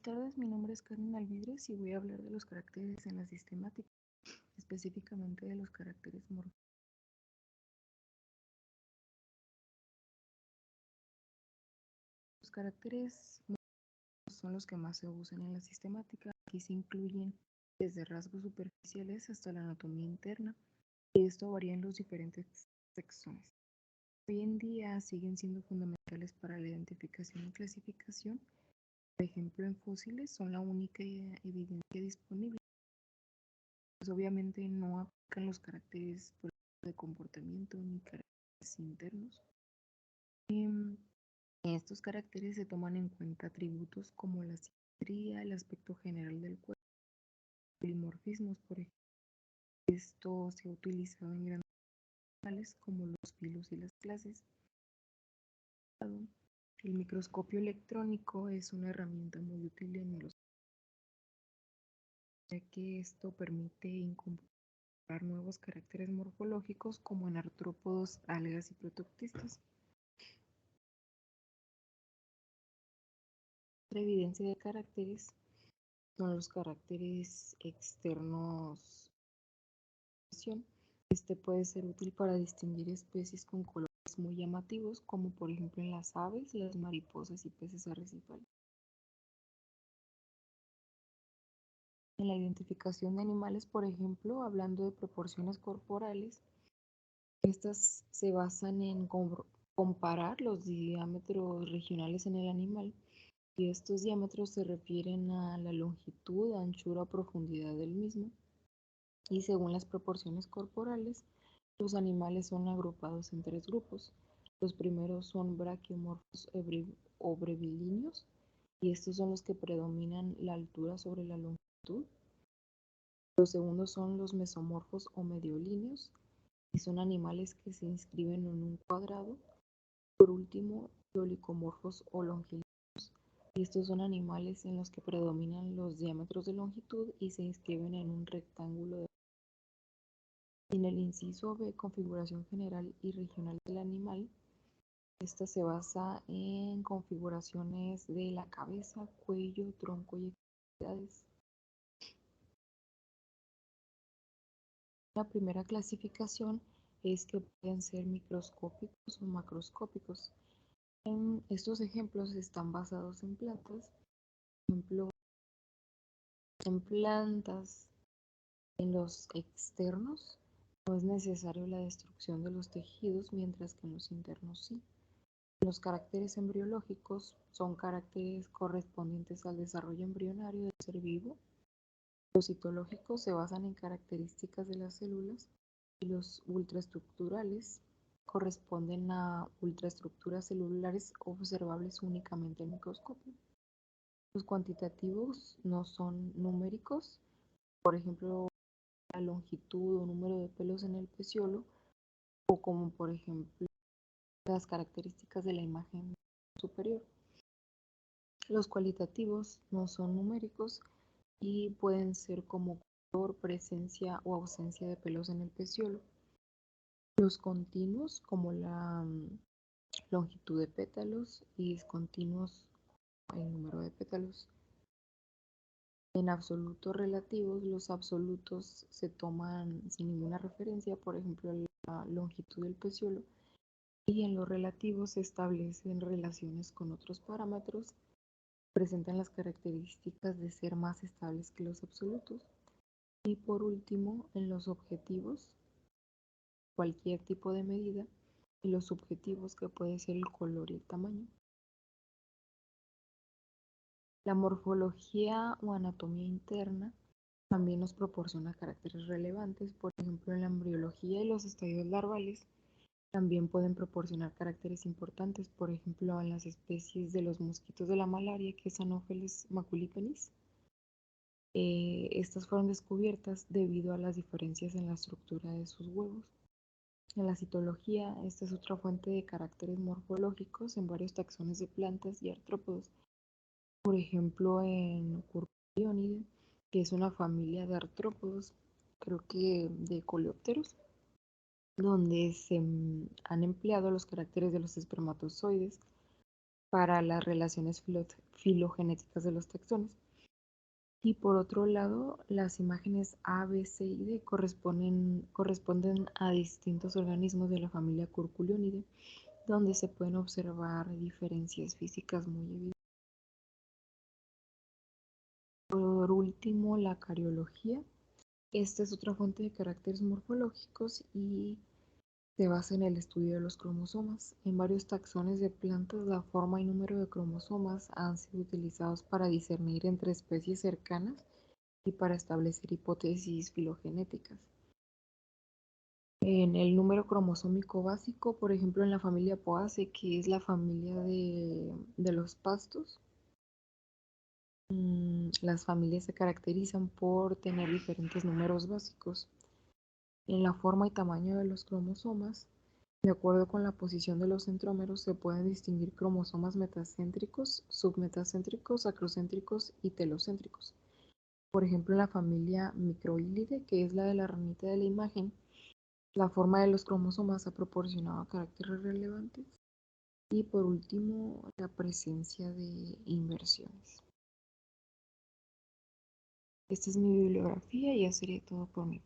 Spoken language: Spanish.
Buenas tardes, mi nombre es Carmen Alvidres y voy a hablar de los caracteres en la sistemática, específicamente de los caracteres morfólogos. Los caracteres morfológicos son los que más se usan en la sistemática. Aquí se incluyen desde rasgos superficiales hasta la anatomía interna, y esto varía en los diferentes taxones. Hoy en día siguen siendo fundamentales para la identificación y clasificación. Por ejemplo, en fósiles son la única evidencia disponible. Pues obviamente no aplican los caracteres de comportamiento ni caracteres internos. En estos caracteres se toman en cuenta atributos como la simetría, el aspecto general del cuerpo, polimorfismos, por ejemplo. Esto se ha utilizado en grandes animales como los filos y las clases. El microscopio electrónico es una herramienta muy útil en los ya que esto permite incorporar nuevos caracteres morfológicos como en artrópodos, algas y protoctistas. Otra evidencia de caracteres son los caracteres externos. Este puede ser útil para distinguir especies con colores muy llamativos, como por ejemplo en las aves, las mariposas y peces arrecifales. En la identificación de animales, por ejemplo, hablando de proporciones corporales, estas se basan en comparar los diámetros regionales en el animal, y estos diámetros se refieren a la longitud, anchura o profundidad del mismo. Y según las proporciones corporales, los animales son agrupados en tres grupos. Los primeros son braquiomorfos o brevilíneos, y estos son los que predominan la altura sobre la longitud. Los segundos son los mesomorfos o mediolíneos, y son animales que se inscriben en un cuadrado. Por último, los oligomorfos o longilíneos, y estos son animales en los que predominan los diámetros de longitud y se inscriben en un rectángulo. En el inciso B, configuración general y regional del animal, esta se basa en configuraciones de la cabeza, cuello, tronco y extremidades. La primera clasificación es que pueden ser microscópicos o macroscópicos. Estos ejemplos están basados en plantas. Por ejemplo, en plantas, en los externos no es necesario la destrucción de los tejidos, mientras que en los internos sí. Los caracteres embriológicos son caracteres correspondientes al desarrollo embrionario del ser vivo. Los citológicos se basan en características de las células, y los ultraestructurales corresponden a ultraestructuras celulares observables únicamente en microscopio. Los cuantitativos no son numéricos, por ejemplo, la longitud o número de pelos en el peciolo, o como por ejemplo las características de la imagen superior. Los cualitativos no son numéricos y pueden ser como color, presencia o ausencia de pelos en el peciolo. Los continuos, como la longitud de pétalos, y discontinuos, el número de pétalos. En absolutos relativos, los absolutos se toman sin ninguna referencia, por ejemplo, la longitud del peciolo, y en los relativos se establecen relaciones con otros parámetros, presentan las características de ser más estables que los absolutos. Y por último, en los objetivos, cualquier tipo de medida, y los subjetivos, que puede ser el color y el tamaño. La morfología o anatomía interna también nos proporciona caracteres relevantes. Por ejemplo, en la embriología y los estadios larvales también pueden proporcionar caracteres importantes. Por ejemplo, en las especies de los mosquitos de la malaria, que es Anopheles maculipennis. Estas fueron descubiertas debido a las diferencias en la estructura de sus huevos. En la citología, esta es otra fuente de caracteres morfológicos en varios taxones de plantas y artrópodos. Por ejemplo, en Curculionidae, que es una familia de artrópodos, creo que de coleópteros, donde se han empleado los caracteres de los espermatozoides para las relaciones filogenéticas de los taxones. Y por otro lado, las imágenes A, B, C y D corresponden a distintos organismos de la familia Curculionidae, donde se pueden observar diferencias físicas muy evidentes. Por último, la cariología. Esta es otra fuente de caracteres morfológicos y se basa en el estudio de los cromosomas. En varios taxones de plantas, la forma y número de cromosomas han sido utilizados para discernir entre especies cercanas y para establecer hipótesis filogenéticas. En el número cromosómico básico, por ejemplo, en la familia Poaceae, que es la familia de los pastos, las familias se caracterizan por tener diferentes números básicos. En la forma y tamaño de los cromosomas, de acuerdo con la posición de los centrómeros, se pueden distinguir cromosomas metacéntricos, submetacéntricos, acrocéntricos y telocéntricos. Por ejemplo, en la familia Microhylidae, que es la de la ranita de la imagen, la forma de los cromosomas ha proporcionado caracteres relevantes. Y por último, la presencia de inversiones. Esta es mi bibliografía y ya sería todo por mí.